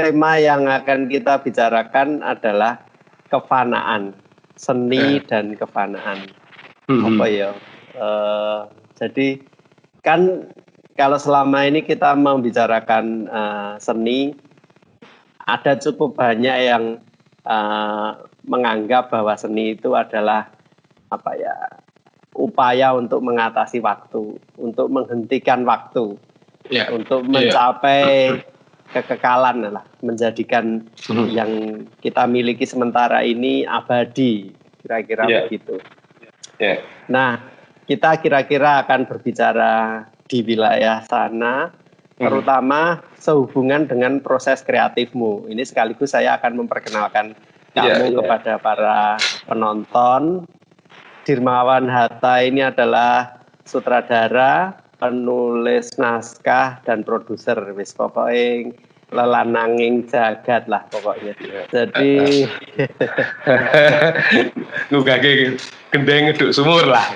tema yang akan kita bicarakan adalah kefanaan, seni dan kefanaan. Apa ya? Jadi kan kalau selama ini kita membicarakan seni, ada cukup banyak yang menganggap bahwa seni itu adalah upaya untuk mengatasi waktu, untuk menghentikan waktu, untuk mencapai kekekalan lah, menjadikan yang kita miliki sementara ini abadi, kira-kira begitu. Nah, kita kira-kira akan berbicara di wilayah sana, terutama sehubungan dengan proses kreatifmu. Ini sekaligus saya akan memperkenalkan kamu kepada para penonton. Dirmawan Hatta ini adalah sutradara, penulis naskah, dan produser. Wis pokoknya lelananging jagat lah pokoknya. Jadi ngugake gendeng ngeduk sumur lah.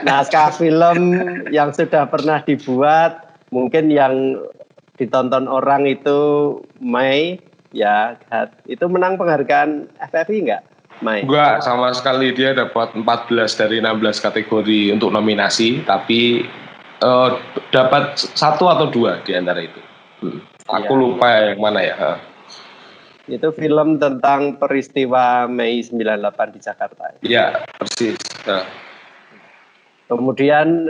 Naskah film yang sudah pernah dibuat, mungkin yang ditonton orang itu Mei, ya, itu menang penghargaan FFI enggak? Enggak, sama sekali. Dia dapat 14 dari 16 kategori untuk nominasi, tapi dapat 1 atau 2 di antara itu. Aku lupa yang mana ya. Itu film tentang peristiwa Mei 98 di Jakarta. Iya, persis. Kemudian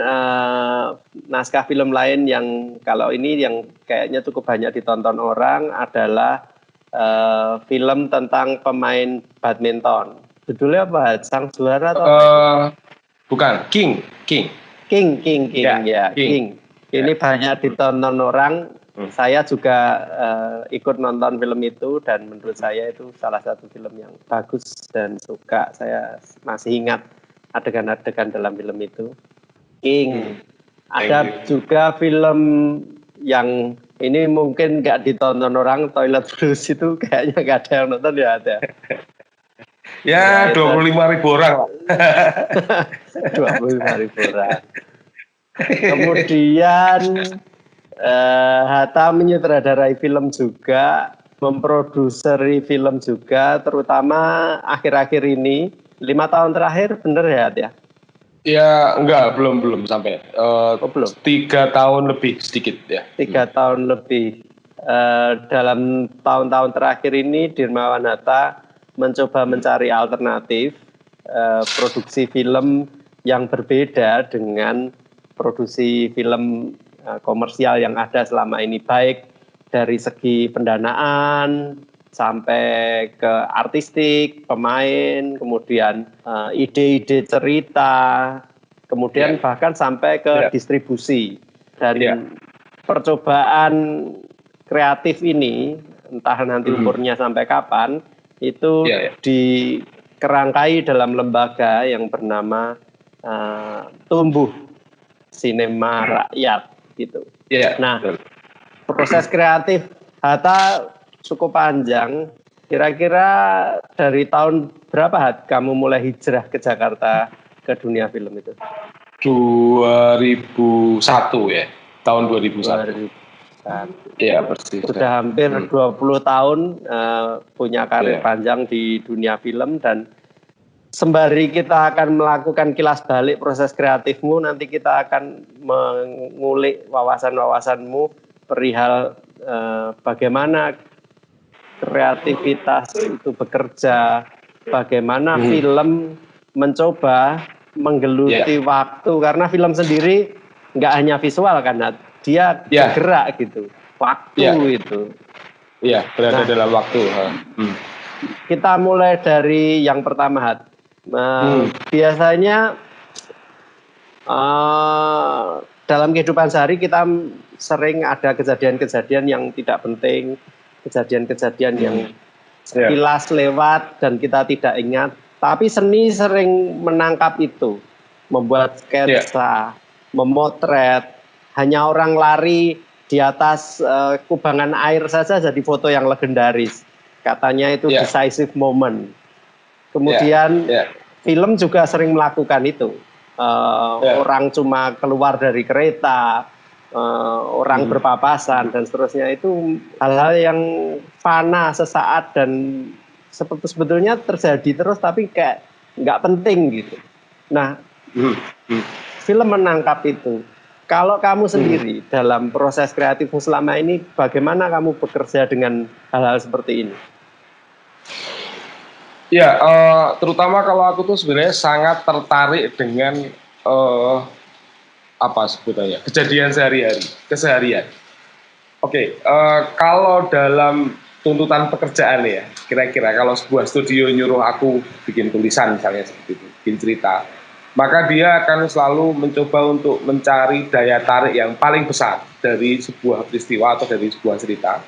naskah film lain yang kalau ini yang kayaknya cukup banyak ditonton orang adalah film tentang pemain badminton. Judulnya apa? Sang Juara atau bukan, King. Ya, King. Ini banyak ditonton orang. Saya juga ikut nonton film itu dan menurut saya itu salah satu film yang bagus dan suka. Saya masih ingat adegan-adegan dalam film itu. King. Ada juga film yang ini mungkin nggak ditonton orang, Toilet Blues itu kayaknya nggak ada yang nonton ya ada. Ya 25.000 orang lah. 25.000 orang. Kemudian Hatta menyutradarai film juga, memproduseri film juga, terutama akhir-akhir ini 5 tahun terakhir, bener ya Hat ya? Ya enggak, belum sampai. Belum. 3 tahun lebih sedikit ya. 3 tahun lebih. Dalam tahun-tahun terakhir ini Dirmawan Hatta mencoba mencari alternatif produksi film yang berbeda dengan produksi film komersial yang ada selama ini, baik dari segi pendanaan sampai ke artistik, pemain, kemudian ide-ide cerita, kemudian bahkan sampai ke distribusi. Dan percobaan kreatif ini, entah nanti umurnya sampai kapan, itu dikerangkai dalam lembaga yang bernama Tumbuh Sinema Rakyat gitu. Nah, proses kreatif Hatta cukup panjang. Kira-kira dari tahun berapa Hat kamu mulai hijrah ke Jakarta ke dunia film itu? 2001 ya, tahun 2001. Iya persis. Sudah hampir 20 tahun punya karir panjang di dunia film, dan sembari kita akan melakukan kilas balik proses kreatifmu, nanti kita akan mengulik wawasan-wawasanmu perihal bagaimana kreativitas itu bekerja, bagaimana film mencoba menggeluti waktu, karena film sendiri nggak hanya visual kan, dia bergerak gitu, waktu itu. Iya, berada dalam waktu. Kita mulai dari yang pertama Hat. Biasanya dalam kehidupan sehari kita sering ada kejadian-kejadian yang tidak penting, kejadian-kejadian yang sekilas lewat dan kita tidak ingat. Tapi seni sering menangkap itu, membuat sketsa, memotret. Hanya orang lari di atas kubangan air saja jadi foto yang legendaris. Katanya itu decisive moment. Kemudian film juga sering melakukan itu. Orang cuma keluar dari kereta, orang berpapasan dan seterusnya, itu hal-hal yang fana sesaat dan sebetulnya terjadi terus tapi kayak nggak penting gitu. Nah, film menangkap itu. Kalau kamu sendiri dalam proses kreatifmu selama ini, bagaimana kamu bekerja dengan hal-hal seperti ini? Ya, terutama kalau aku tuh sebenarnya sangat tertarik dengan apa sebetulnya kejadian sehari-hari, keseharian. Oke, kalau dalam tuntutan pekerjaan ya, kira-kira kalau sebuah studio nyuruh aku bikin tulisan misalnya seperti itu, bikin cerita, maka dia akan selalu mencoba untuk mencari daya tarik yang paling besar dari sebuah peristiwa atau dari sebuah cerita,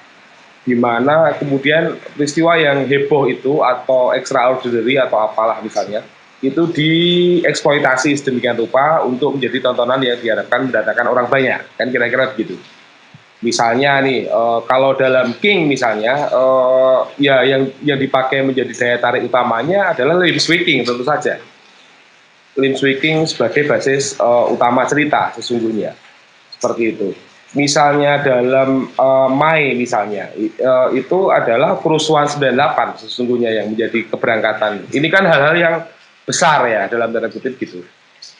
di mana kemudian peristiwa yang heboh itu atau extraordinary atau apalah misalnya, itu dieksploitasi sedemikian rupa untuk menjadi tontonan yang diharapkan mendatangkan orang banyak, kan kira-kira begitu. Misalnya nih, kalau dalam King misalnya, ya yang dipakai menjadi daya tarik utamanya adalah limb shrieking tentu saja. Limb shrieking sebagai basis utama cerita sesungguhnya, seperti itu. Misalnya dalam Mai misalnya, itu adalah kerusuhan 98 sesungguhnya yang menjadi keberangkatan. Ini kan hal-hal yang besar ya dalam tanda kutip gitu.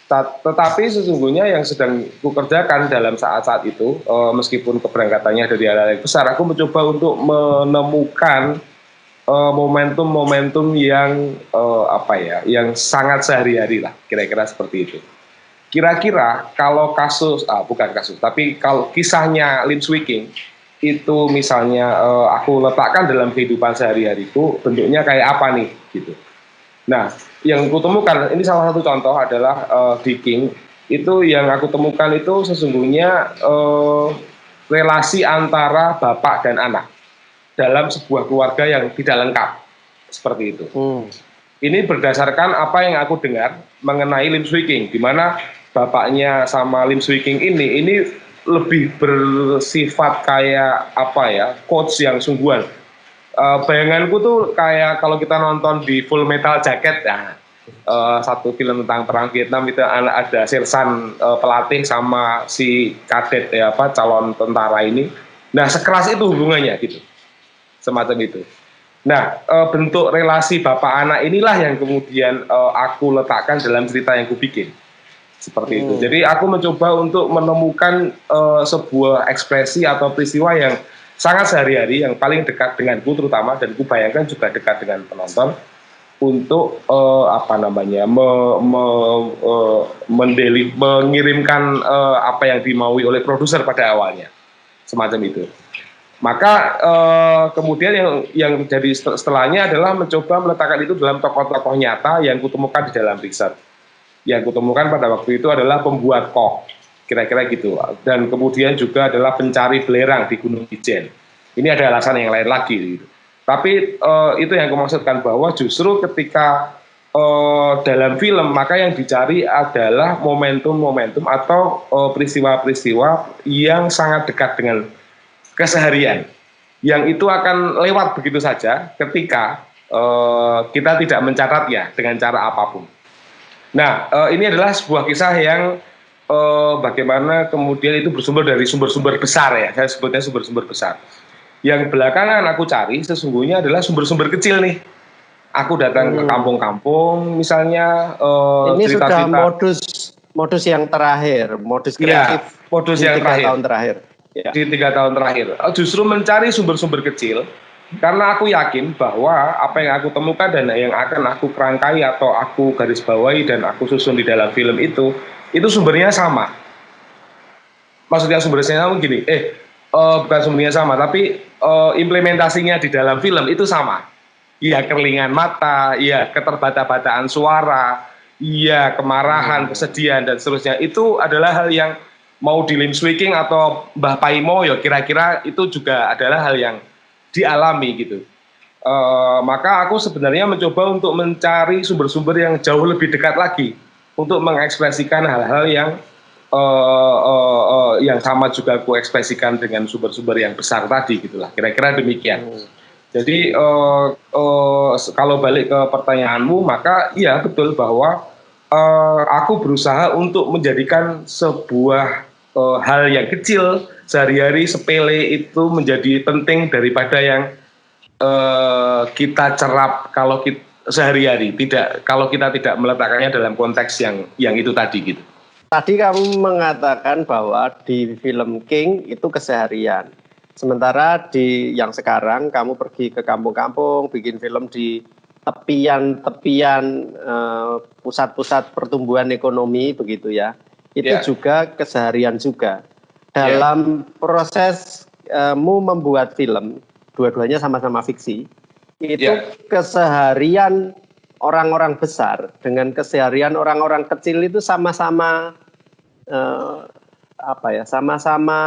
Tetapi sesungguhnya yang sedang kukerjakan dalam saat-saat itu, meskipun keberangkatannya dari hal-hal yang besar, aku mencoba untuk menemukan momentum-momentum yang yang sangat sehari-hari lah, kira-kira seperti itu. Kira-kira kalau bukan kasus, tapi kalau kisahnya Lim Swee King itu misalnya aku letakkan dalam kehidupan sehari-hariku, bentuknya kayak apa nih gitu. Nah, yang aku temukan, ini salah satu contoh adalah di King, itu yang aku temukan itu sesungguhnya relasi antara bapak dan anak dalam sebuah keluarga yang tidak lengkap, seperti itu. Ini berdasarkan apa yang aku dengar mengenai Lim Swee King, di mana bapaknya sama Lim Swee King ini lebih bersifat kayak coach yang sungguhan. Bayanganku tuh kayak kalau kita nonton di Full Metal Jacket ya, satu film tentang perang Vietnam itu ada sersan pelatih sama si kadet calon tentara ini. Nah, sekeras itu hubungannya gitu, semacam itu. Nah, bentuk relasi bapak anak inilah yang kemudian aku letakkan dalam cerita yang kubikin, seperti itu. Jadi aku mencoba untuk menemukan sebuah ekspresi atau peristiwa yang sangat sehari-hari, yang paling dekat denganku terutama, dan kubayangkan juga dekat dengan penonton, untuk mengirimkan apa yang dimaui oleh produser pada awalnya, semacam itu. Maka kemudian yang jadi setelahnya adalah mencoba meletakkan itu dalam tokoh-tokoh nyata yang kutemukan di dalam riset. Yang kutemukan pada waktu itu adalah pembuat kok, kira-kira gitu. Dan kemudian juga adalah pencari belerang di Gunung Ijen. Ini ada alasan yang lain lagi gitu. Tapi itu yang aku maksudkan, bahwa justru ketika dalam film, maka yang dicari adalah momentum-momentum atau peristiwa-peristiwa yang sangat dekat dengan keseharian, yang itu akan lewat begitu saja ketika kita tidak mencatatnya dengan cara apapun. Nah, ini adalah sebuah kisah yang bagaimana kemudian itu bersumber dari sumber-sumber besar ya, saya sebutnya sumber-sumber besar. Yang belakangan aku cari sesungguhnya adalah sumber-sumber kecil nih. Aku datang ke kampung-kampung misalnya, ini cerita-cerita. Sudah modus yang terakhir, modus kreatif ya, modus yang 3 tahun terakhir. Ya. Di 3 tahun terakhir, justru mencari sumber-sumber kecil, karena aku yakin bahwa apa yang aku temukan dan yang akan aku kerangkai atau aku garis bawahi dan aku susun di dalam film itu sumbernya sama. Maksudnya sumbernya sama gini, bukan sumbernya sama, tapi implementasinya di dalam film itu sama. Iya, kerlingan mata, iya, keterbata-bataan suara, iya, kemarahan, kesedihan dan seterusnya. Itu adalah hal yang mau di Lim Swee King atau Mbah Paimo, ya kira-kira itu juga adalah hal yang dialami gitu. Maka aku sebenarnya mencoba untuk mencari sumber-sumber yang jauh lebih dekat lagi untuk mengekspresikan hal-hal yang sama juga aku ekspresikan dengan sumber-sumber yang besar tadi gitulah, kira-kira demikian. Jadi kalau balik ke pertanyaanmu, maka iya betul bahwa aku berusaha untuk menjadikan sebuah hal yang kecil sehari-hari sepele itu menjadi penting daripada yang kita cerap kalau kita sehari-hari, kalau kita tidak meletakkannya dalam konteks yang itu tadi gitu. Tadi kamu mengatakan bahwa di film King itu keseharian. Sementara di yang sekarang kamu pergi ke kampung-kampung, bikin film di tepian-tepian pusat-pusat pertumbuhan ekonomi begitu ya. Itu juga keseharian juga. Dalam prosesmu membuat film, dua-duanya sama-sama fiksi, itu keseharian orang-orang besar dengan keseharian orang-orang kecil itu sama-sama sama-sama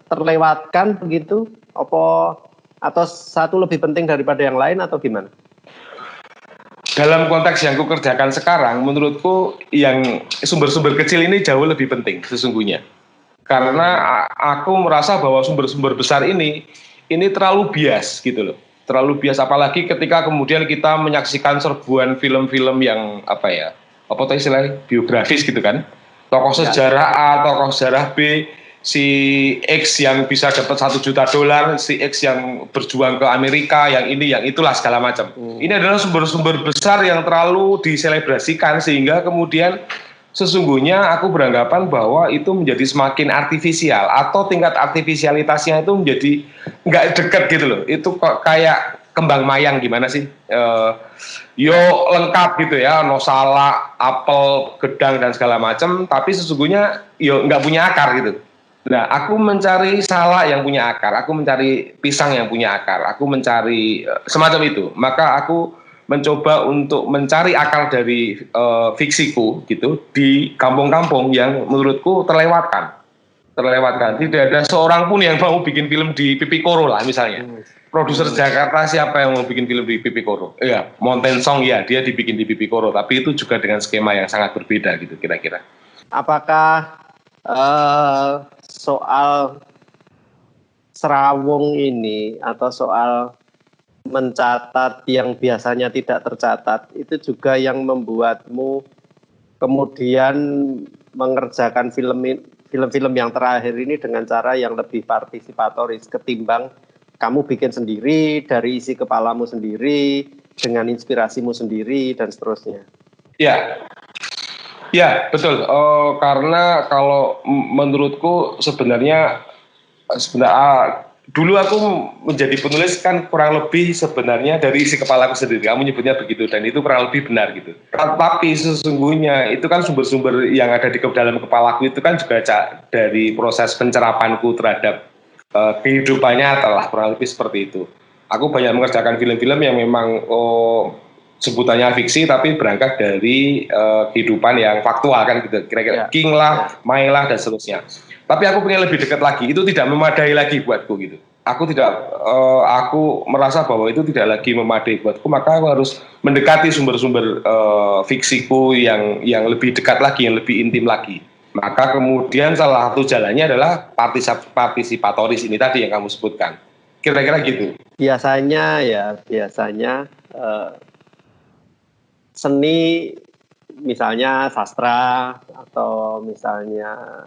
terlewatkan begitu, atau satu lebih penting daripada yang lain atau gimana? Dalam konteks yang kukerjakan sekarang, menurutku yang sumber-sumber kecil ini jauh lebih penting sesungguhnya. Karena aku merasa bahwa sumber-sumber besar ini terlalu bias gitu loh. Terlalu bias, apalagi ketika kemudian kita menyaksikan serbuan film-film yang istilahnya biografis gitu kan. Tokoh sejarah A, tokoh sejarah B, si X yang bisa dapat $1 juta, si X yang berjuang ke Amerika, yang ini, yang itulah segala macam. Ini adalah sumber-sumber besar yang terlalu diselebrasikan sehingga kemudian sesungguhnya aku beranggapan bahwa itu menjadi semakin artifisial atau tingkat artifisialitasnya itu menjadi nggak dekat gitu loh. Itu kok kayak kembang mayang gimana sih? Lengkap gitu ya, no salak, apel, gedang dan segala macam, tapi sesungguhnya nggak punya akar gitu. Nah, aku mencari salak yang punya akar, aku mencari pisang yang punya akar, aku mencari semacam itu. Maka aku mencoba untuk mencari akar dari fiksiku gitu di kampung-kampung yang menurutku terlewatkan. Tidak ada seorang pun yang mau bikin film di Pipikoro lah misalnya. Produser Jakarta siapa yang mau bikin film di Pipikoro? Iya, Mountain Song ya, dia dibikin di Pipikoro, tapi itu juga dengan skema yang sangat berbeda gitu kira-kira. Apakah soal serawung ini atau soal mencatat yang biasanya tidak tercatat itu juga yang membuatmu kemudian mengerjakan film-film yang terakhir ini dengan cara yang lebih partisipatoris ketimbang kamu bikin sendiri dari isi kepalamu sendiri dengan inspirasimu sendiri dan seterusnya. Ya betul. Karena kalau menurutku sebenarnya dulu aku menjadi penulis kan kurang lebih sebenarnya dari isi kepalaku sendiri. Kamu nyebutnya begitu dan itu kurang lebih benar gitu. Tapi sesungguhnya itu kan sumber-sumber yang ada di dalam kepalaku itu kan juga dari proses pencerapanku terhadap kehidupannya telah kurang lebih seperti itu. Aku banyak mengerjakan film-film yang memang sebutannya fiksi tapi berangkat dari kehidupan yang faktual kan gitu. Kira-kira King lah, Mai lah dan seterusnya. Tapi aku pengen lebih dekat lagi, itu tidak memadai lagi buatku gitu. Aku merasa bahwa itu tidak lagi memadai buatku, maka aku harus mendekati sumber-sumber fiksiku yang lebih dekat lagi, yang lebih intim lagi. Maka kemudian salah satu jalannya adalah partisipatoris ini tadi yang kamu sebutkan. Kira-kira gitu. Biasanya seni misalnya sastra atau misalnya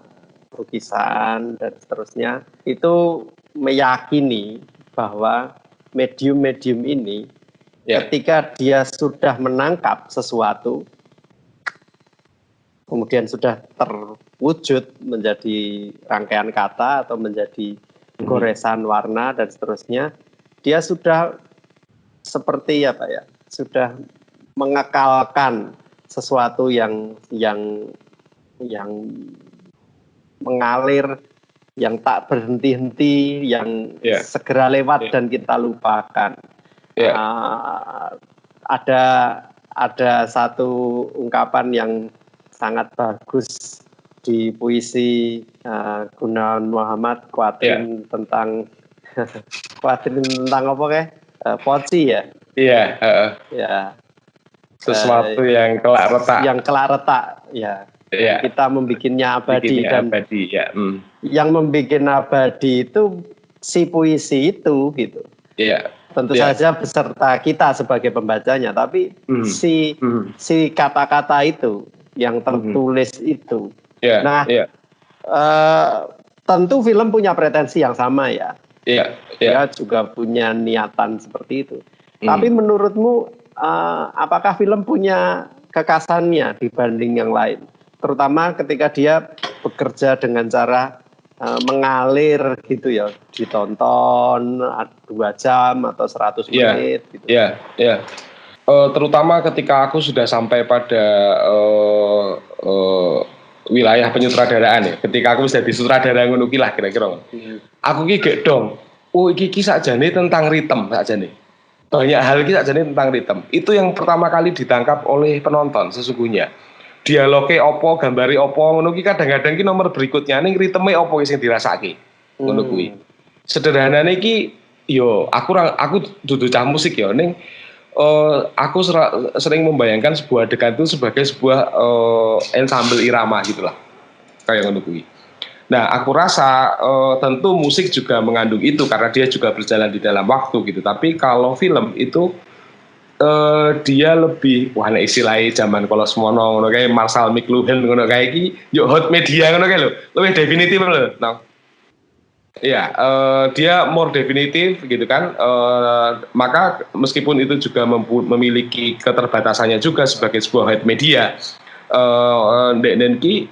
lukisan dan seterusnya itu meyakini bahwa medium-medium ini ketika dia sudah menangkap sesuatu kemudian sudah terwujud menjadi rangkaian kata atau menjadi goresan warna dan seterusnya, dia sudah seperti sudah mengekalkan sesuatu yang mengalir, yang tak berhenti-henti, yang segera lewat dan kita lupakan. Ada satu ungkapan yang sangat bagus di puisi Gunawan Muhammad kuatrin tentang apa poci ya? Iya. Sesuatu yang kelak retak. Yang kelak retak, ya. Kita membikinnya abadi yang membikin abadi itu si puisi itu gitu. Tentu saja beserta kita sebagai pembacanya, tapi si kata-kata itu yang tertulis itu. Tentu film punya pretensi yang sama ya. Iya. Dia juga punya niatan seperti itu. Tapi menurutmu apakah film punya kekasannya dibanding yang lain? Terutama ketika dia bekerja dengan cara mengalir gitu ya, ditonton 2 jam atau 100 menit gitu. Iya. Terutama ketika aku sudah sampai pada wilayah penyutradaraan ya. Ketika aku sudah disutradara ngono ki lah kira-kira. Aku ki gek dong. Oh iki sakjane tentang ritme sakjane. Banyak hal iki sakjane tentang ritme. Itu yang pertama kali ditangkap oleh penonton sesungguhnya. Dialoge opo, gambari opo, ngono ki kadang-kadang ki nomor berikutnya ning ritme opo sing dirasake. Ngono kuwi. Sederhanane ki yo aku dudu cah musik yo ning aku sering membayangkan sebuah adegan itu sebagai sebuah ensemble irama gitulah. Kayak ngono kuwi. Nah, aku rasa tentu musik juga mengandung itu karena dia juga berjalan di dalam waktu gitu. Tapi kalau film itu dia lebih nek istilahnya zaman kalau semono ngono kayak Marshall McLuhan ngono kayak iki yo hot media ngono kayak lho. Lebih definitif lho. Nah. Iya, dia more definitif gitu kan. Maka meskipun itu juga memiliki keterbatasannya juga sebagai sebuah hot media, Ndek Nenki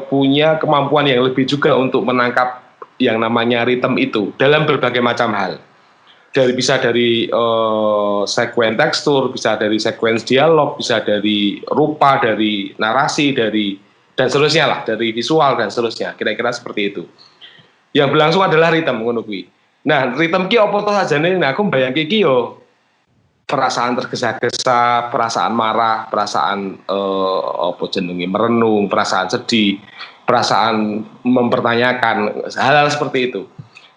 punya kemampuan yang lebih juga untuk menangkap yang namanya ritme itu dalam berbagai macam hal. Bisa dari sekuen tekstur, bisa dari sekuens dialog, bisa dari rupa, dari narasi, dan seterusnya lah, dari visual dan seterusnya. Kira-kira seperti itu. Yang berlangsung adalah ritme ngono kuwi. Nah, ritme ki apa to sajane? Nah, aku mbayangke ki yo perasaan tergesa-gesa, perasaan marah, perasaan apa jenenge merenung, perasaan sedih, perasaan mempertanyakan hal-hal seperti itu.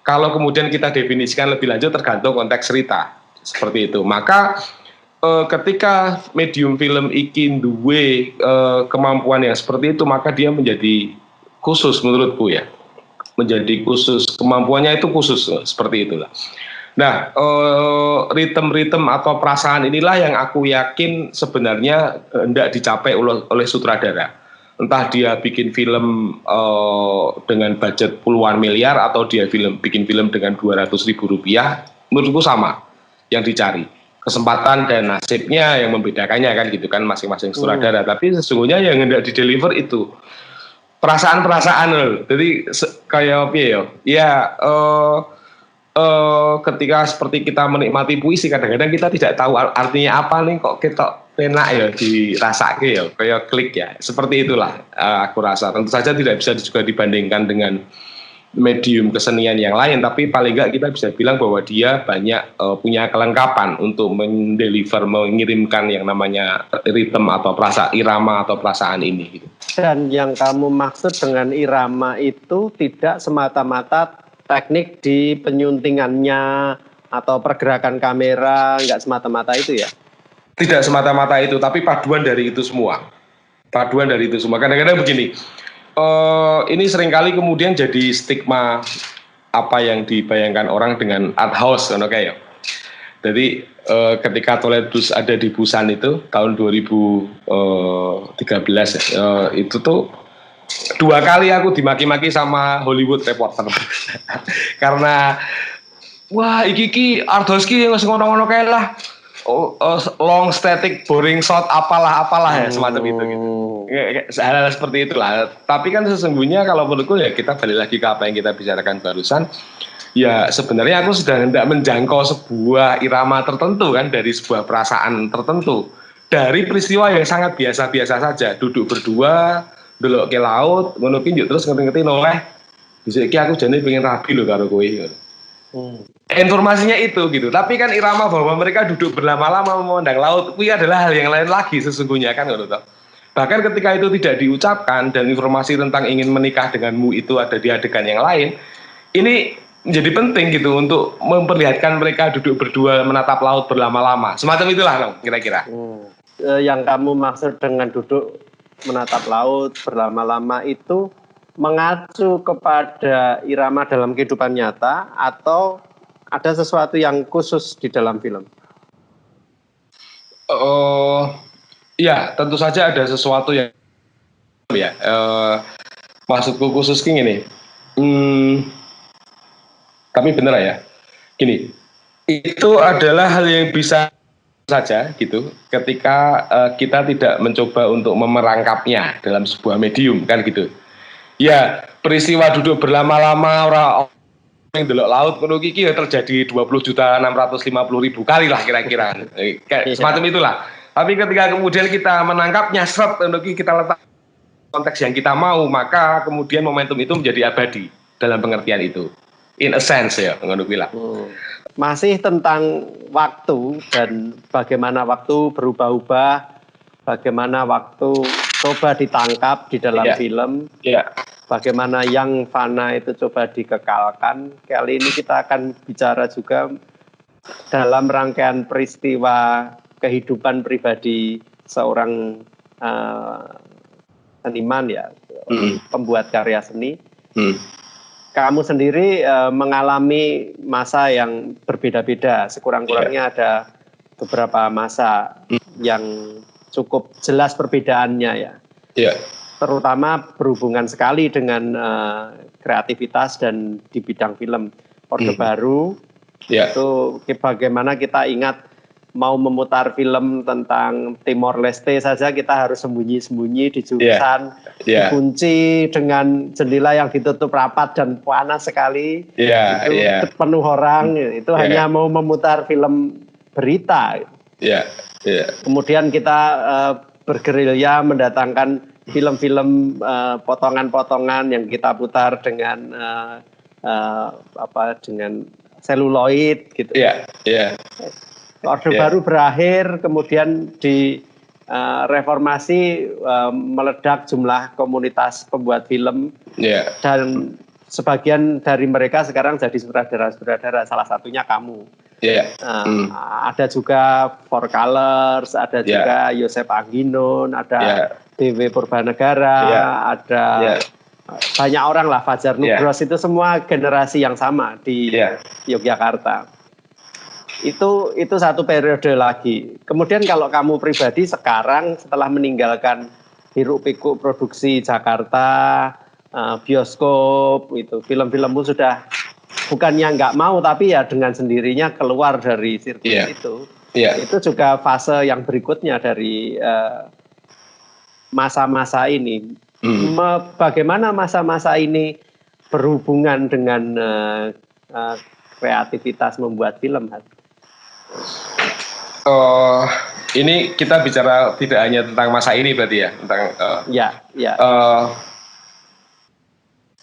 Kalau kemudian kita definisikan lebih lanjut tergantung konteks cerita seperti itu. Maka ketika medium film iki duwe kemampuan yang seperti itu, maka dia menjadi khusus menurutku ya. Menjadi khusus, kemampuannya itu khusus seperti itulah. Nah, ritme atau perasaan inilah yang aku yakin sebenarnya hendak dicapai oleh sutradara. Entah dia bikin film dengan budget puluhan miliar atau dia bikin film dengan 200.000 rupiah, menurutku sama yang dicari. Kesempatan dan nasibnya yang membedakannya kan gitu kan masing-masing sutradara. Tapi sesungguhnya yang hendak dideliver itu perasaan-perasaan loh. Jadi kayak apa ya? Ya ketika seperti kita menikmati puisi kadang-kadang kita tidak tahu artinya apa nih kok kita enak ya dirasake ya kayak klik ya. Seperti itulah aku rasa. Tentu saja tidak bisa juga dibandingkan dengan medium kesenian yang lain, tapi paling enggak kita bisa bilang bahwa dia banyak punya kelengkapan untuk mendeliver, mengirimkan yang namanya ritme atau irama atau perasaan ini gitu. Dan yang kamu maksud dengan irama itu tidak semata-mata teknik di penyuntingannya atau pergerakan kamera, enggak semata-mata itu ya? Tidak semata-mata itu, tapi paduan dari itu semua. Kadang-kadang begini, ini seringkali kemudian jadi stigma apa yang dibayangkan orang dengan art house, kayak. Jadi ketika Twilight Blues ada di Busan itu tahun 2013 itu tuh 2 kali aku dimaki-maki sama Hollywood Reporter karena wah iki art house ki wis ngono-ngono kae lah. Long static boring shot apalah ya semacam itu gitu. Hal-hal seperti itulah. Tapi kan sesungguhnya kalau menurutku ya kita balik lagi ke apa yang kita bicarakan barusan. Ya sebenarnya aku sudah hendak menjangkau sebuah irama tertentu kan dari sebuah perasaan tertentu. Dari peristiwa yang sangat biasa-biasa saja. Duduk berdua, delok ke laut, ngono ki terus ngerti-ngerti noleh. Bisa iki aku jane pengen rabi lho karo kowe. Informasinya itu gitu, tapi kan irama bahwa mereka duduk berlama-lama memandang laut, itu adalah hal yang lain lagi sesungguhnya kan gitu. Bahkan ketika itu tidak diucapkan dan informasi tentang ingin menikah denganmu itu ada di adegan yang lain, ini menjadi penting gitu untuk memperlihatkan mereka duduk berdua menatap laut berlama-lama, semacam itulah kira-kira. Yang kamu maksud dengan duduk menatap laut berlama-lama itu mengacu kepada irama dalam kehidupan nyata atau ada sesuatu yang khusus di dalam film? Ya tentu saja ada sesuatu yang Maksudku khusus gini, tapi bener ya, gini, itu adalah hal yang bisa saja gitu, ketika kita tidak mencoba untuk memerangkapnya dalam sebuah medium kan gitu. Ya peristiwa duduk berlama-lama orang yang delok laut menurut Kiki ya terjadi 20.650.000 kali lah kira-kira, kayak semacam itulah. Tapi ketika kemudian kita menangkapnya seret menurut Kiki, kita letak konteks yang kita mau, maka kemudian momentum itu menjadi abadi dalam pengertian itu. In a sense ya, menurut bilang. Masih tentang waktu dan bagaimana waktu berubah-ubah, bagaimana waktu coba ditangkap di dalam film, bagaimana yang fana itu coba dikekalkan. Kali ini kita akan bicara juga dalam rangkaian peristiwa kehidupan pribadi seorang seniman ya, pembuat karya seni. Kamu sendiri mengalami masa yang berbeda-beda, sekurang-kurangnya ada beberapa masa yang cukup jelas perbedaannya ya. Terutama berhubungan sekali dengan kreativitas dan di bidang film. Orde Baru itu bagaimana kita ingat mau memutar film tentang Timor Leste saja kita harus sembunyi-sembunyi di jurusan, dikunci dengan jendela yang ditutup rapat dan panas sekali, itu penuh orang, itu hanya mau memutar film berita. Kemudian kita bergerilya mendatangkan film-film potongan-potongan yang kita putar dengan dengan seluloid gitu. Orde Baru berakhir, kemudian di reformasi meledak jumlah komunitas pembuat film, dan sebagian dari mereka sekarang jadi sutradara-sutradara, salah satunya kamu. Ada juga Four Colors, ada juga Yosep Angginun, ada Dewe Purbanegara, ada banyak orang lah, Fajar Nugros, itu semua generasi yang sama di Yogyakarta. Itu satu periode lagi. Kemudian kalau kamu pribadi sekarang setelah meninggalkan hiruk-pikuk produksi Jakarta, bioskop, itu film-filmmu sudah bukannya nggak mau tapi ya dengan sendirinya keluar dari sirkus itu. Itu juga fase yang berikutnya dari masa-masa ini. Bagaimana masa-masa ini berhubungan dengan kreativitas membuat film? Ini kita bicara tidak hanya tentang masa ini berarti ya, tentang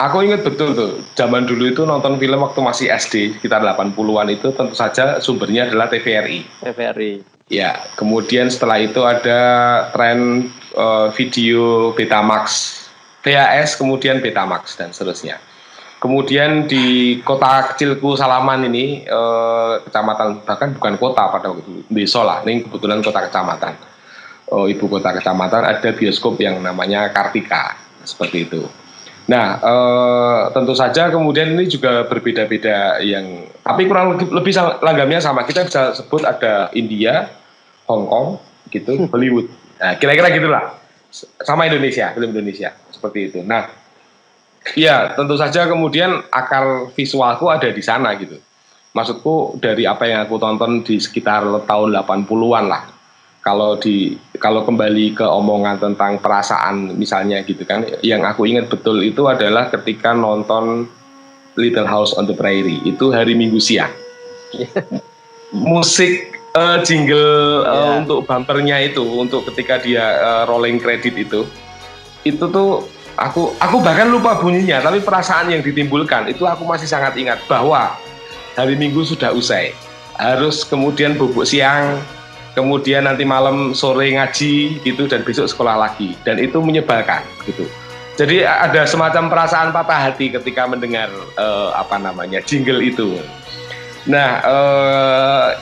aku ingat betul tuh, zaman dulu itu nonton film waktu masih SD, sekitar 80-an itu tentu saja sumbernya adalah TVRI. Ya, kemudian setelah itu ada tren video Betamax, VHS, kemudian Betamax dan seterusnya. Kemudian di kota kecilku Salaman ini, kecamatan, bahkan bukan kota pada waktu itu, desa lah, ini kebetulan kota kecamatan, ibu kota kecamatan, ada bioskop yang namanya Kartika, seperti itu. Nah, tentu saja kemudian ini juga berbeda-beda yang, tapi kurang lebih langgamnya sama. Kita bisa sebut ada India, Hong Kong, gitu, Hollywood. Nah, kira-kira gitulah, sama Indonesia, film Indonesia, seperti itu. Nah, ya, tentu saja kemudian akar visualku ada di sana gitu. Maksudku dari apa yang aku tonton di sekitar tahun 80-an lah. Kalau kembali ke omongan tentang perasaan misalnya gitu kan, yang aku ingat betul itu adalah ketika nonton Little House on the Prairie, itu hari Minggu siang. Musik jingle untuk bumpernya itu, untuk ketika dia rolling credit itu tuh Aku bahkan lupa bunyinya, tapi perasaan yang ditimbulkan itu aku masih sangat ingat, bahwa hari Minggu sudah usai, harus kemudian bubuk siang, kemudian nanti malam sore ngaji gitu, dan besok sekolah lagi, dan itu menyebalkan gitu. Jadi ada semacam perasaan patah hati ketika mendengar jingle itu. Nah,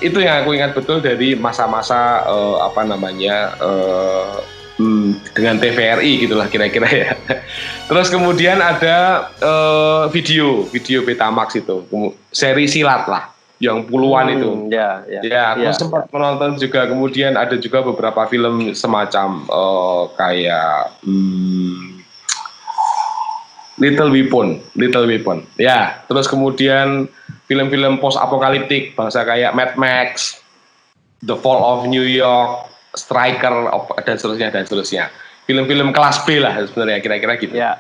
itu yang aku ingat betul dari masa-masa dengan TVRI gitulah kira-kira ya. Terus kemudian ada video Betamax itu, seri silat lah yang puluhan itu. Aku sempat menonton juga. Kemudian ada juga beberapa film semacam kayak Little Weapon. Ya, terus kemudian film-film post apokaliptik bangsa kayak Mad Max, The Fall of New York, Striker dan seterusnya. Film-film kelas B lah sebenarnya kira-kira gitu. Ya.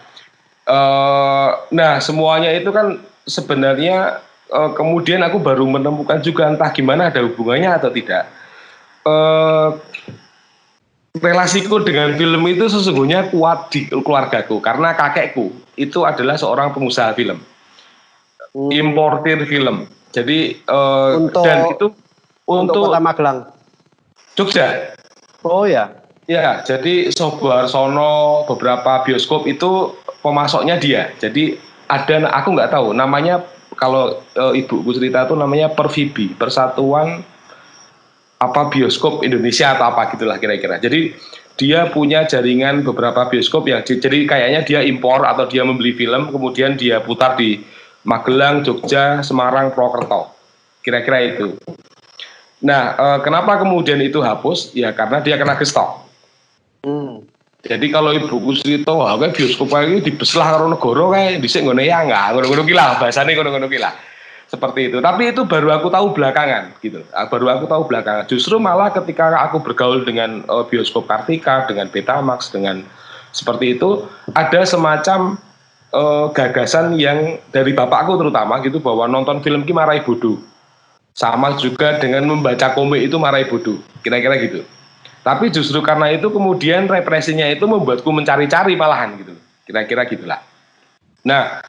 Nah, semuanya itu kan sebenarnya kemudian aku baru menemukan juga entah gimana ada hubungannya atau tidak. Relasiku dengan film itu sesungguhnya kuat di keluargaku karena kakekku itu adalah seorang pengusaha film, importir film. Jadi dan itu untuk Kota Magelang, Jogja. Oh ya. Ya, jadi Soeharsono beberapa bioskop itu pemasoknya dia. Jadi ada, aku nggak tahu namanya, kalau ibuku cerita itu namanya Perfibi, Persatuan apa bioskop Indonesia atau apa gitulah kira-kira. Jadi dia punya jaringan beberapa bioskop yang jadi kayaknya dia impor atau dia membeli film kemudian dia putar di Magelang, Jogja, Semarang, Purwokerto. Kira-kira itu. Nah, kenapa kemudian itu hapus? Ya karena dia kena gestok. Jadi kalau ibuku cerita, wah kayak bioskop ini dibeslah karo negara kayak dhisik ngene ya enggak, ngono-ngono ki lah bahasane ngono-ngono ki lah. Seperti itu. Tapi itu baru aku tahu belakangan gitu. Justru malah ketika aku bergaul dengan bioskop Kartika, dengan Betamax, dengan seperti itu, ada semacam gagasan yang dari bapakku terutama gitu, bahwa nonton film ki marai bodoh. Sama juga dengan membaca komik itu marai bodoh. Kira-kira gitu. Tapi justru karena itu kemudian represinya itu membuatku mencari-cari malahan gitu. Kira-kira gitulah. Nah,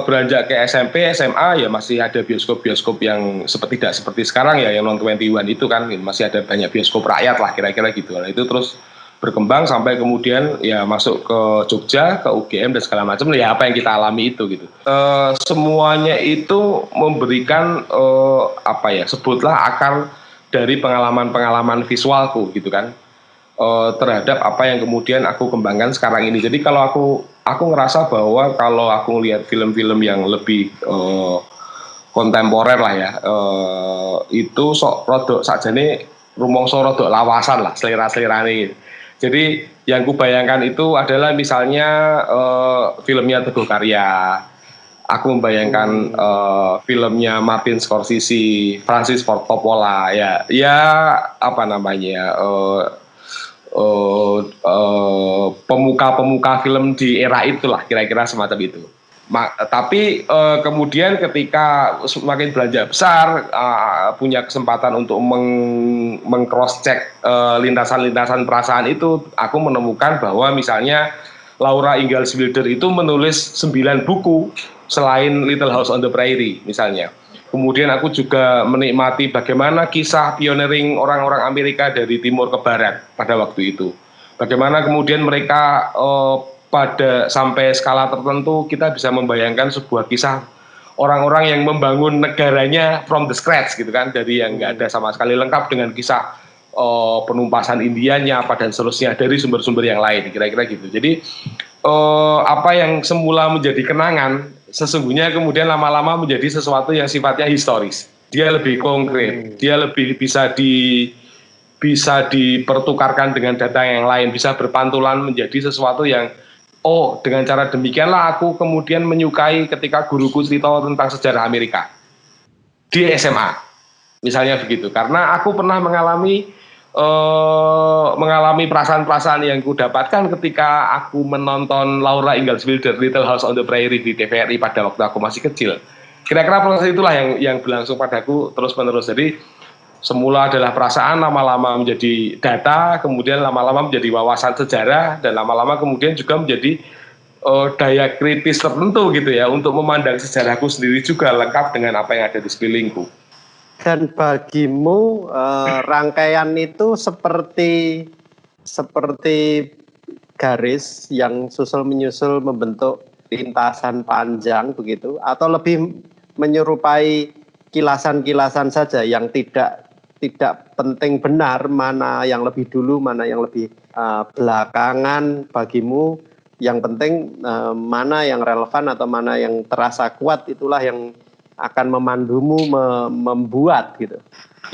beranjak ke SMP, SMA ya masih ada bioskop-bioskop yang tidak seperti sekarang ya, yang non-21 itu kan masih ada banyak bioskop rakyat lah kira-kira gitu. Nah, itu terus berkembang sampai kemudian ya masuk ke Jogja, ke UGM dan segala macam ya apa yang kita alami itu gitu. Semuanya itu memberikan sebutlah akar dari pengalaman-pengalaman visualku gitu kan, terhadap apa yang kemudian aku kembangkan sekarang ini. Jadi kalau aku ngerasa bahwa kalau aku ngelihat film-film yang lebih kontemporer lah ya, itu sok rodok sakjane rumangsa rodok lawasan lah selera-selerane gitu. Jadi yang kubayangkan itu adalah misalnya filmnya Teguh Karya. Aku membayangkan filmnya Martin Scorsese, Francis Ford Coppola, ya apa namanya, pemuka-pemuka film di era itulah kira-kira semacam itu. Tapi kemudian ketika semakin beranjak besar, punya kesempatan untuk meng-cross check lintasan-lintasan perasaan itu, aku menemukan bahwa misalnya Laura Ingalls Wilder itu menulis 9 buku selain Little House on the Prairie misalnya. Kemudian aku juga menikmati bagaimana kisah pioneering orang-orang Amerika dari timur ke barat pada waktu itu. Bagaimana kemudian mereka pada sampai skala tertentu kita bisa membayangkan sebuah kisah orang-orang yang membangun negaranya from the scratch gitu kan, dari yang nggak ada sama sekali, lengkap dengan kisah penumpasan Indianya apa dan seterusnya dari sumber-sumber yang lain kira-kira gitu. Jadi apa yang semula menjadi kenangan sesungguhnya kemudian lama-lama menjadi sesuatu yang sifatnya historis. Dia lebih konkret, dia lebih bisa dipertukarkan dengan data yang lain, bisa berpantulan menjadi sesuatu yang dengan cara demikianlah aku kemudian menyukai ketika guruku cerita tentang sejarah Amerika di SMA misalnya begitu, karena aku pernah mengalami perasaan-perasaan yang ku dapatkan ketika aku menonton Laura Ingalls Wilder Little House on the Prairie di TVRI pada waktu aku masih kecil. Kira-kira proses itulah yang berlangsung padaku terus-menerus. Jadi semula adalah perasaan, lama-lama menjadi data, kemudian lama-lama menjadi wawasan sejarah, dan lama-lama kemudian juga menjadi daya kritis tertentu gitu ya, untuk memandang sejarahku sendiri juga lengkap dengan apa yang ada di sekelilingku. Dan bagimu rangkaian itu seperti garis yang susul menyusul membentuk lintasan panjang begitu, atau lebih menyerupai kilasan-kilasan saja yang tidak penting benar mana yang lebih dulu, mana yang lebih belakangan bagimu, yang penting mana yang relevan atau mana yang terasa kuat, itulah yang akan memandumu membuat gitu.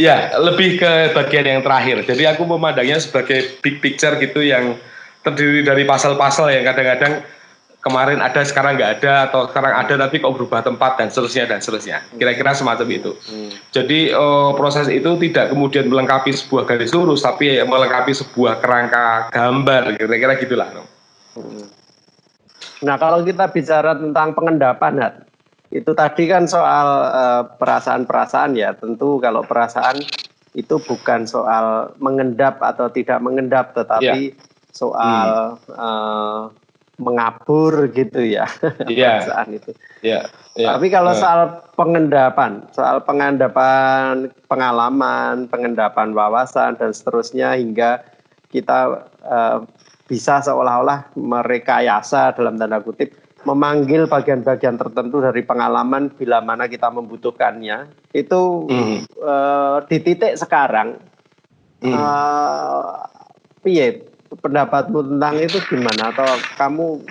Ya, lebih ke bagian yang terakhir. Jadi aku memandangnya sebagai big picture gitu yang terdiri dari pasal-pasal yang kadang-kadang kemarin ada sekarang nggak ada, atau sekarang ada tapi kok berubah tempat dan seterusnya. Kira-kira semacam itu. Jadi proses itu tidak kemudian melengkapi sebuah garis lurus, tapi melengkapi sebuah kerangka gambar, kira-kira gitulah. Nah, kalau kita bicara tentang pengendapan, Hat, itu tadi kan soal perasaan-perasaan ya. Tentu kalau perasaan itu bukan soal mengendap atau tidak mengendap, tetapi soal mengabur gitu ya, perasaan itu. Tapi kalau soal pengendapan pengalaman, pengendapan wawasan dan seterusnya, hingga kita bisa seolah-olah merekayasa dalam tanda kutip, memanggil bagian-bagian tertentu dari pengalaman bila mana kita membutuhkannya, itu di titik sekarang, piye pendapatmu tentang itu gimana? Atau kamu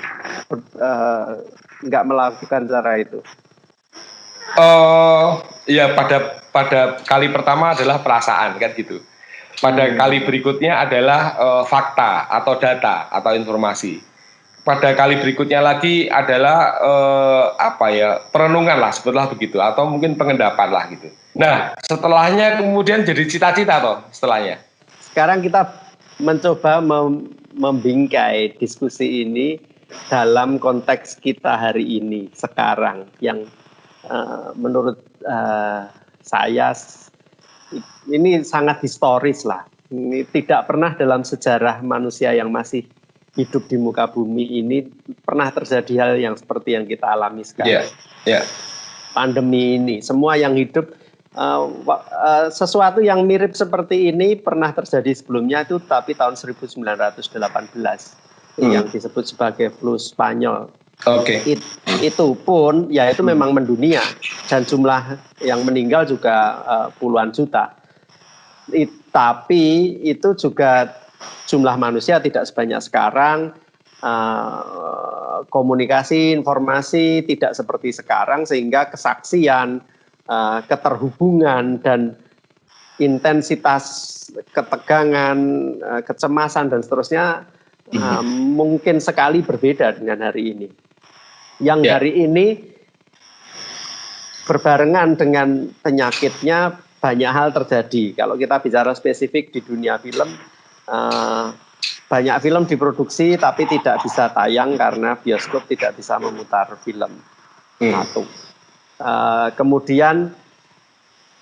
nggak melakukan cara itu? Ya pada kali pertama adalah perasaan kan gitu. Pada kali berikutnya adalah fakta atau data atau informasi. Pada kali berikutnya lagi adalah perenungan lah, sebutlah begitu, atau mungkin pengendapan lah gitu. Nah, setelahnya kemudian jadi cita-cita toh setelahnya. Sekarang kita mencoba membingkai diskusi ini dalam konteks kita hari ini sekarang, yang menurut saya ini sangat historis lah. Ini tidak pernah dalam sejarah manusia yang masih hidup di muka bumi ini pernah terjadi hal yang seperti yang kita alami sekarang. Pandemi ini, semua yang hidup, sesuatu yang mirip seperti ini pernah terjadi sebelumnya itu, tapi tahun 1918 yang disebut sebagai flu Spanyol. Itu pun ya itu memang mendunia, dan jumlah yang meninggal juga puluhan juta. Tapi itu juga jumlah manusia tidak sebanyak sekarang, komunikasi, informasi tidak seperti sekarang, sehingga kesaksian, keterhubungan, dan intensitas ketegangan, kecemasan, dan seterusnya mungkin sekali berbeda dengan hari ini. Yang hari ini berbarengan dengan penyakitnya banyak hal terjadi. Kalau kita bicara spesifik di dunia film, banyak film diproduksi tapi tidak bisa tayang karena bioskop tidak bisa memutar film. Satu. Kemudian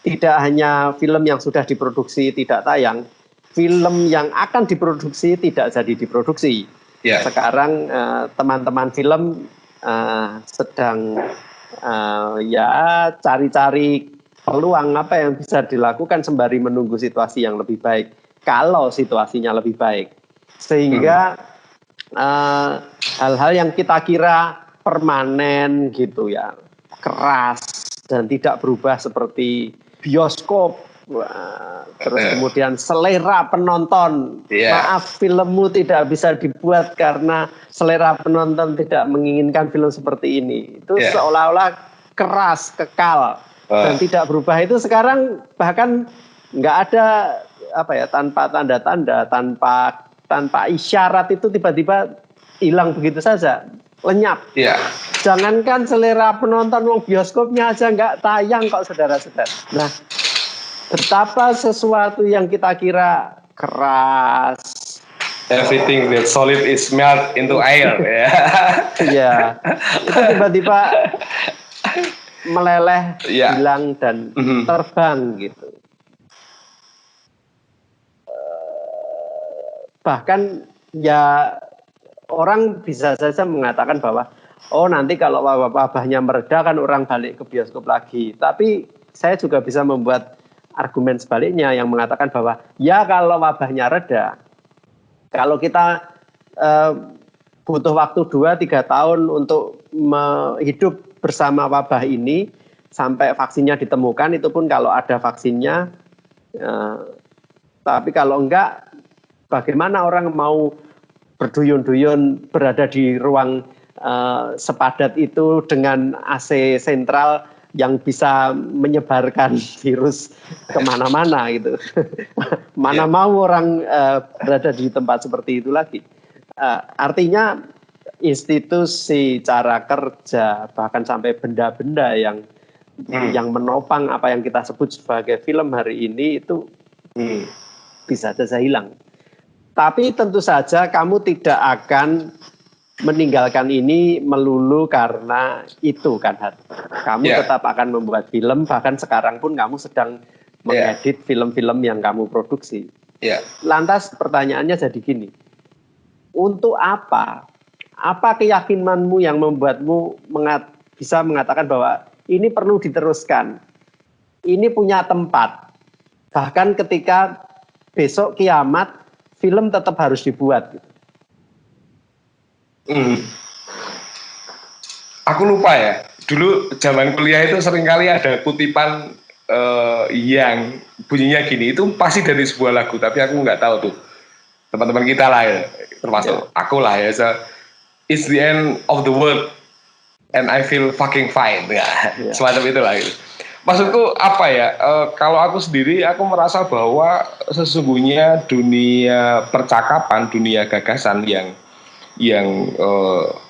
tidak hanya film yang sudah diproduksi tidak tayang, film yang akan diproduksi tidak jadi diproduksi. Sekarang teman-teman film sedang cari-cari peluang apa yang bisa dilakukan sembari menunggu situasi yang lebih baik, kalau situasinya lebih baik. Sehingga hal-hal yang kita kira permanen gitu ya, keras dan tidak berubah seperti bioskop, terus kemudian selera penonton, maaf filmmu tidak bisa dibuat karena selera penonton tidak menginginkan film seperti ini, itu seolah-olah keras, kekal, dan tidak berubah. Itu sekarang bahkan nggak ada tanpa tanda-tanda, tanpa isyarat, itu tiba-tiba hilang begitu saja, lenyap. Jangankan selera penonton, wong bioskopnya aja nggak tayang kok, saudara-saudara. Nah, betapa sesuatu yang kita kira keras, everything that solid is melt into air, itu tiba-tiba meleleh, hilang, dan terbang gitu. Bahkan ya orang bisa saja mengatakan bahwa nanti kalau wabahnya mereda kan orang balik ke bioskop lagi. Tapi saya juga bisa membuat argumen sebaliknya yang mengatakan bahwa ya kalau wabahnya reda, kalau kita butuh waktu 2-3 tahun untuk hidup bersama wabah ini sampai vaksinnya ditemukan, itu pun kalau ada vaksinnya. Tapi kalau enggak, bagaimana orang mau berduyun-duyun berada di ruang sepadat itu dengan AC sentral yang bisa menyebarkan virus kemana-mana gitu. Mana mau orang berada di tempat seperti itu lagi. Artinya institusi, cara kerja, bahkan sampai benda-benda yang menopang apa yang kita sebut sebagai film hari ini itu bisa saja hilang. Tapi tentu saja kamu tidak akan meninggalkan ini melulu karena itu kan, Hat. Kamu tetap akan membuat film, bahkan sekarang pun kamu sedang mengedit film-film yang kamu produksi. Lantas pertanyaannya jadi gini, untuk apa? Apa keyakinanmu yang membuatmu bisa mengatakan bahwa ini perlu diteruskan, ini punya tempat, bahkan ketika besok kiamat, film tetap harus dibuat? Aku lupa ya. Dulu zaman kuliah itu seringkali ada kutipan yang bunyinya gini. Itu pasti dari sebuah lagu, tapi aku nggak tahu tuh. Teman-teman kita lah ya, termasuk aku lah ya. So, it's the end of the world and I feel fucking fine. Ya, semacam itulah gitu. Maksudku apa ya? Kalau aku sendiri, aku merasa bahwa sesungguhnya dunia percakapan, dunia gagasan yang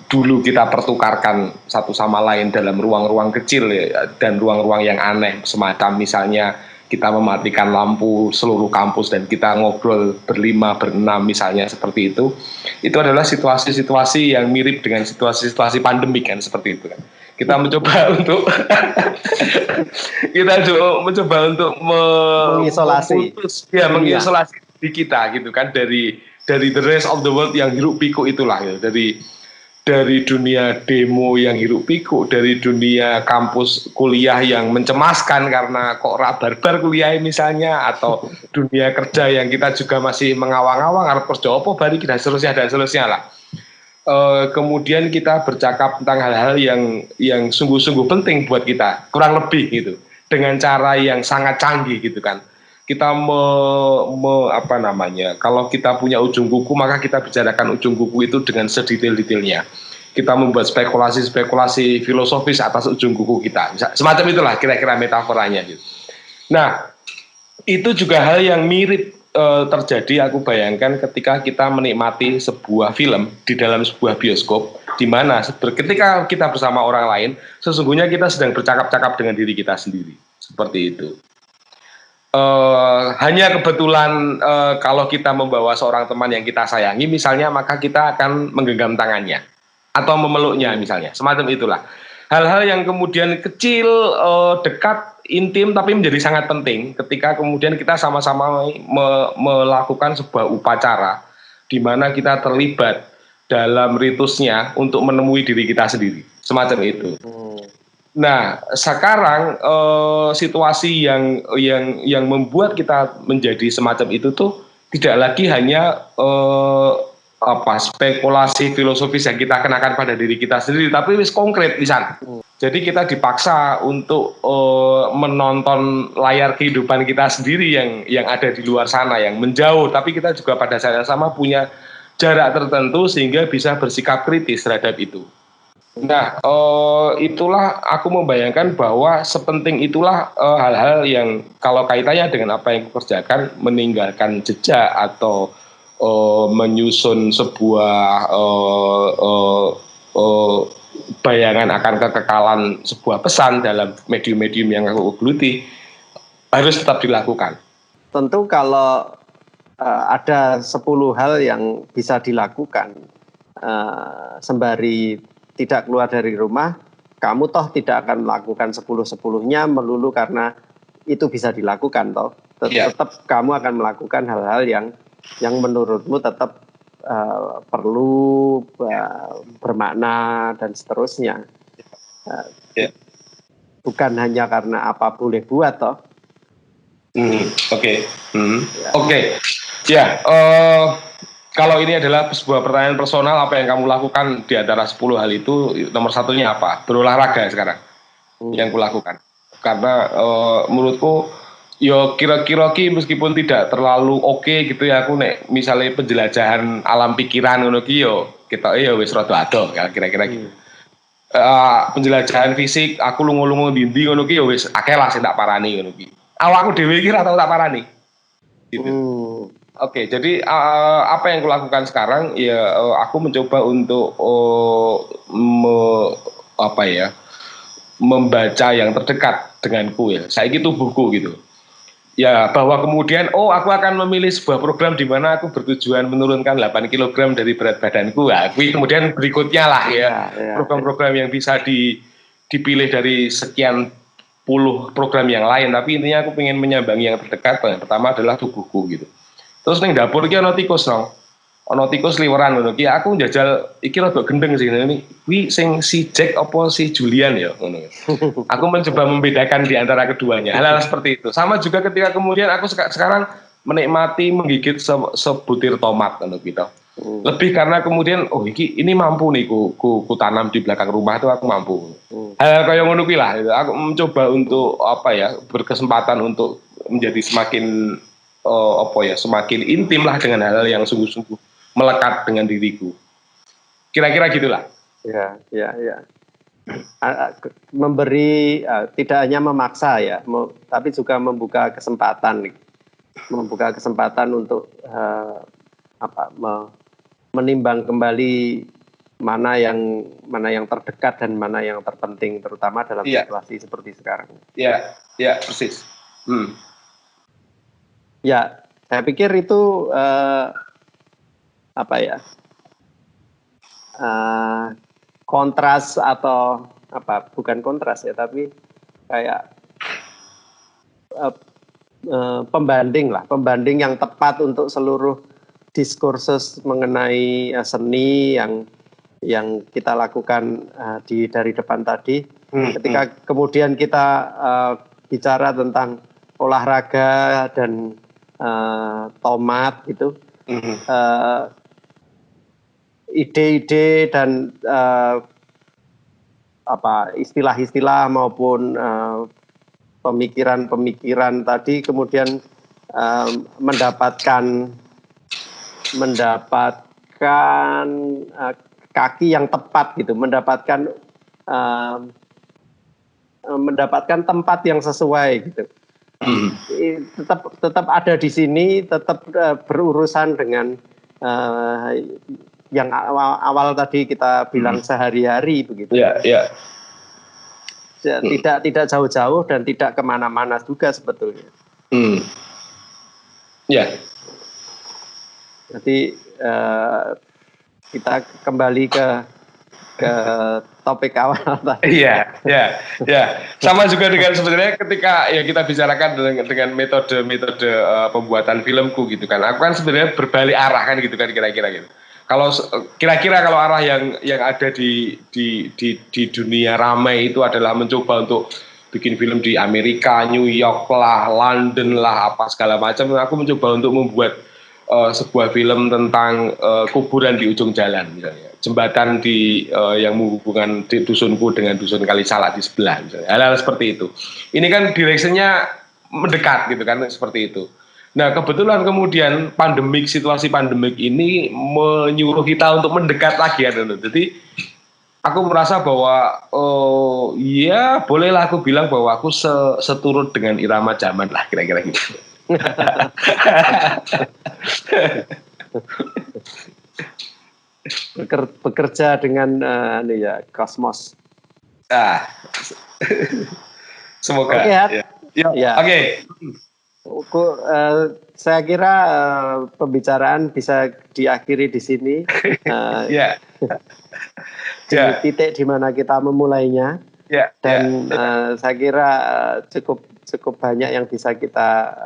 dulu kita pertukarkan satu sama lain dalam ruang-ruang kecil ya, dan ruang-ruang yang aneh, semacam misalnya kita mematikan lampu seluruh kampus dan kita ngobrol berlima, berenam misalnya seperti itu adalah situasi-situasi yang mirip dengan situasi-situasi pandemik kan, seperti itu kan. Kita mencoba untuk mengisolasi di kita gitu kan dari the rest of the world yang hiruk pikuk itulah ya. Dari dunia demo yang hiruk pikuk, dari dunia kampus kuliah yang mencemaskan karena kok barbar kuliah misalnya, atau dunia kerja yang kita juga masih mengawang-awang harus kerja apa balik dan seterusnya lah. Kemudian kita bercakap tentang hal-hal yang sungguh-sungguh penting buat kita, kurang lebih gitu, dengan cara yang sangat canggih gitu kan. Kita kalau kita punya ujung kuku, maka kita bicarakan ujung kuku itu dengan sedetail-detailnya. Kita membuat spekulasi filosofis atas ujung kuku kita. Semacam itulah kira-kira metaforanya gitu. Nah, itu juga hal yang mirip terjadi, aku bayangkan ketika kita menikmati sebuah film di dalam sebuah bioskop, di mana ketika kita bersama orang lain, sesungguhnya kita sedang bercakap-cakap dengan diri kita sendiri. Seperti itu. Hanya kebetulan kalau kita membawa seorang teman yang kita sayangi misalnya, maka kita akan menggenggam tangannya atau memeluknya misalnya, semacam itulah. Hal-hal yang kemudian kecil, dekat, intim, tapi menjadi sangat penting ketika kemudian kita sama-sama melakukan sebuah upacara di mana kita terlibat dalam ritusnya untuk menemui diri kita sendiri, semacam itu. Nah, sekarang situasi yang membuat kita menjadi semacam itu tuh tidak lagi hanya spekulasi filosofis yang kita kenakan pada diri kita sendiri, tapi wis konkret di sana. Jadi kita dipaksa untuk menonton layar kehidupan kita sendiri yang ada di luar sana, yang menjauh, tapi kita juga pada saat yang sama punya jarak tertentu sehingga bisa bersikap kritis terhadap itu. Nah, itulah aku membayangkan bahwa sepenting itulah hal-hal yang kalau kaitannya dengan apa yang kukerjakan, meninggalkan jejak atau menyusun sebuah bayangan akan kekekalan sebuah pesan dalam medium-medium yang aku geluti harus tetap dilakukan. Tentu kalau ada 10 hal yang bisa dilakukan sembari tidak keluar dari rumah, kamu toh tidak akan melakukan 10-10-nya melulu karena itu bisa dilakukan toh. Tetap kamu akan melakukan hal-hal yang menurutmu tetap perlu bermakna dan seterusnya. Bukan hanya karena apa boleh buat toh. Oke. Kalau ini adalah sebuah pertanyaan personal, apa yang kamu lakukan di antara 10 hal itu, nomor satunya apa? Berolahraga sekarang yang kulakukan. Karena menurutku yo kira-kira meskipun tidak terlalu oke gitu ya, aku nek misalnya penjelajahan alam pikiran ngono ki yo kita wis rada ado kira-kira gitu. Penjelajahan fisik aku lunga-lunga ndi ngono ki yo wis akeh lah sing tak parani ngono ki. Awakku dhewe iki ora tau tak parani. Gitu. Oke, jadi apa yang kulakukan sekarang ya aku mencoba untuk membaca yang terdekat denganku ya. Saya itu buku gitu. Ya, bahwa kemudian aku akan memilih sebuah program di mana aku bertujuan menurunkan 8 kilogram dari berat badanku. Ya, kemudian berikutnya lah ya, program-program yang bisa dipilih dari sekian puluh program yang lain, tapi intinya aku ingin menyambangi yang terdekat. Yang pertama adalah tubuhku gitu. Terus ning dapur iki ana tikus no. Ana tikus liweran ngono ki. Aku njajal iki rada gendeng sih ini. Kuwi sing si Jack apa si Julian ya ngono. Aku mencoba membedakan di antara keduanya. Hal-hal seperti itu. Sama juga ketika kemudian aku sekarang menikmati menggigit sebutir tomat ngono gitu. Lebih karena kemudian ini mampu nih ku tanam di belakang rumah itu aku mampu. Hal kayak ngono kuwi lah. Aku mencoba untuk berkesempatan untuk menjadi semakin semakin intim lah dengan hal-hal yang sungguh-sungguh melekat dengan diriku. Kira-kira gitulah. Ya. Memberi tidak hanya memaksa ya, tapi juga membuka kesempatan untuk menimbang kembali mana yang terdekat dan mana yang terpenting, terutama dalam situasi seperti sekarang. Ya, persis. Ya, saya pikir itu kontras atau bukan kontras ya, tapi kayak pembanding yang tepat untuk seluruh diskursus mengenai seni yang kita lakukan dari depan tadi. Ketika kemudian kita bicara tentang olahraga dan tomat gitu, ide-ide dan istilah-istilah maupun pemikiran tadi kemudian mendapatkan kaki yang tepat gitu, mendapatkan tempat yang sesuai gitu. Tetap ada di sini, tetap berurusan dengan yang awal tadi kita bilang sehari-hari begitu. Tidak jauh-jauh dan tidak kemana-mana juga sebetulnya. Jadi kita kembali ke topik awal tadi. Iya. Sama juga dengan sebenarnya ketika kita bicarakan dengan metode pembuatan filmku gitu kan. Aku kan sebenarnya berbalik arah kan gitu kan kira-kira gitu. Kalau arah yang ada di dunia ramai itu adalah mencoba untuk bikin film di Amerika, New York lah, London lah, apa segala macam. Aku mencoba untuk membuat sebuah film tentang kuburan di ujung jalan misalnya. Jembatan yang menghubungkan dusunku dengan dusun Kalisalak di sebelah misalnya. Hal-hal seperti itu. Ini kan directionnya mendekat gitu kan, seperti itu. Nah kebetulan kemudian situasi pandemik ini menyuruh kita untuk mendekat lagi ya. Jadi aku merasa bahwa bolehlah aku bilang bahwa aku seturut dengan irama zaman lah kira-kira gitu. Bekerja dengan kosmos. Semoga. Oke. Saya kira pembicaraan bisa diakhiri di sini. Di titik di mana kita memulainya. Dan saya kira cukup banyak yang bisa kita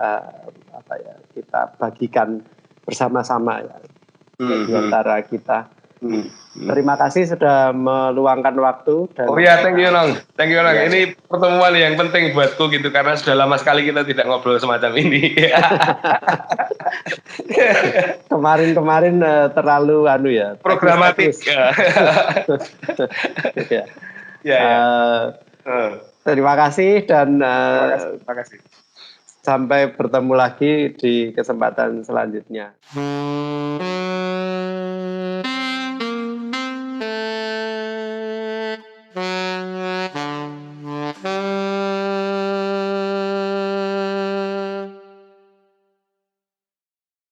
bagikan bersama-sama ya. Di antara kita. Terima kasih sudah meluangkan waktu. Thank you Nong. Ini pertemuan yang penting buatku gitu karena sudah lama sekali kita tidak ngobrol semacam ini. Kemarin terlalu programatik. Terima kasih dan terima kasih. Sampai bertemu lagi di kesempatan selanjutnya.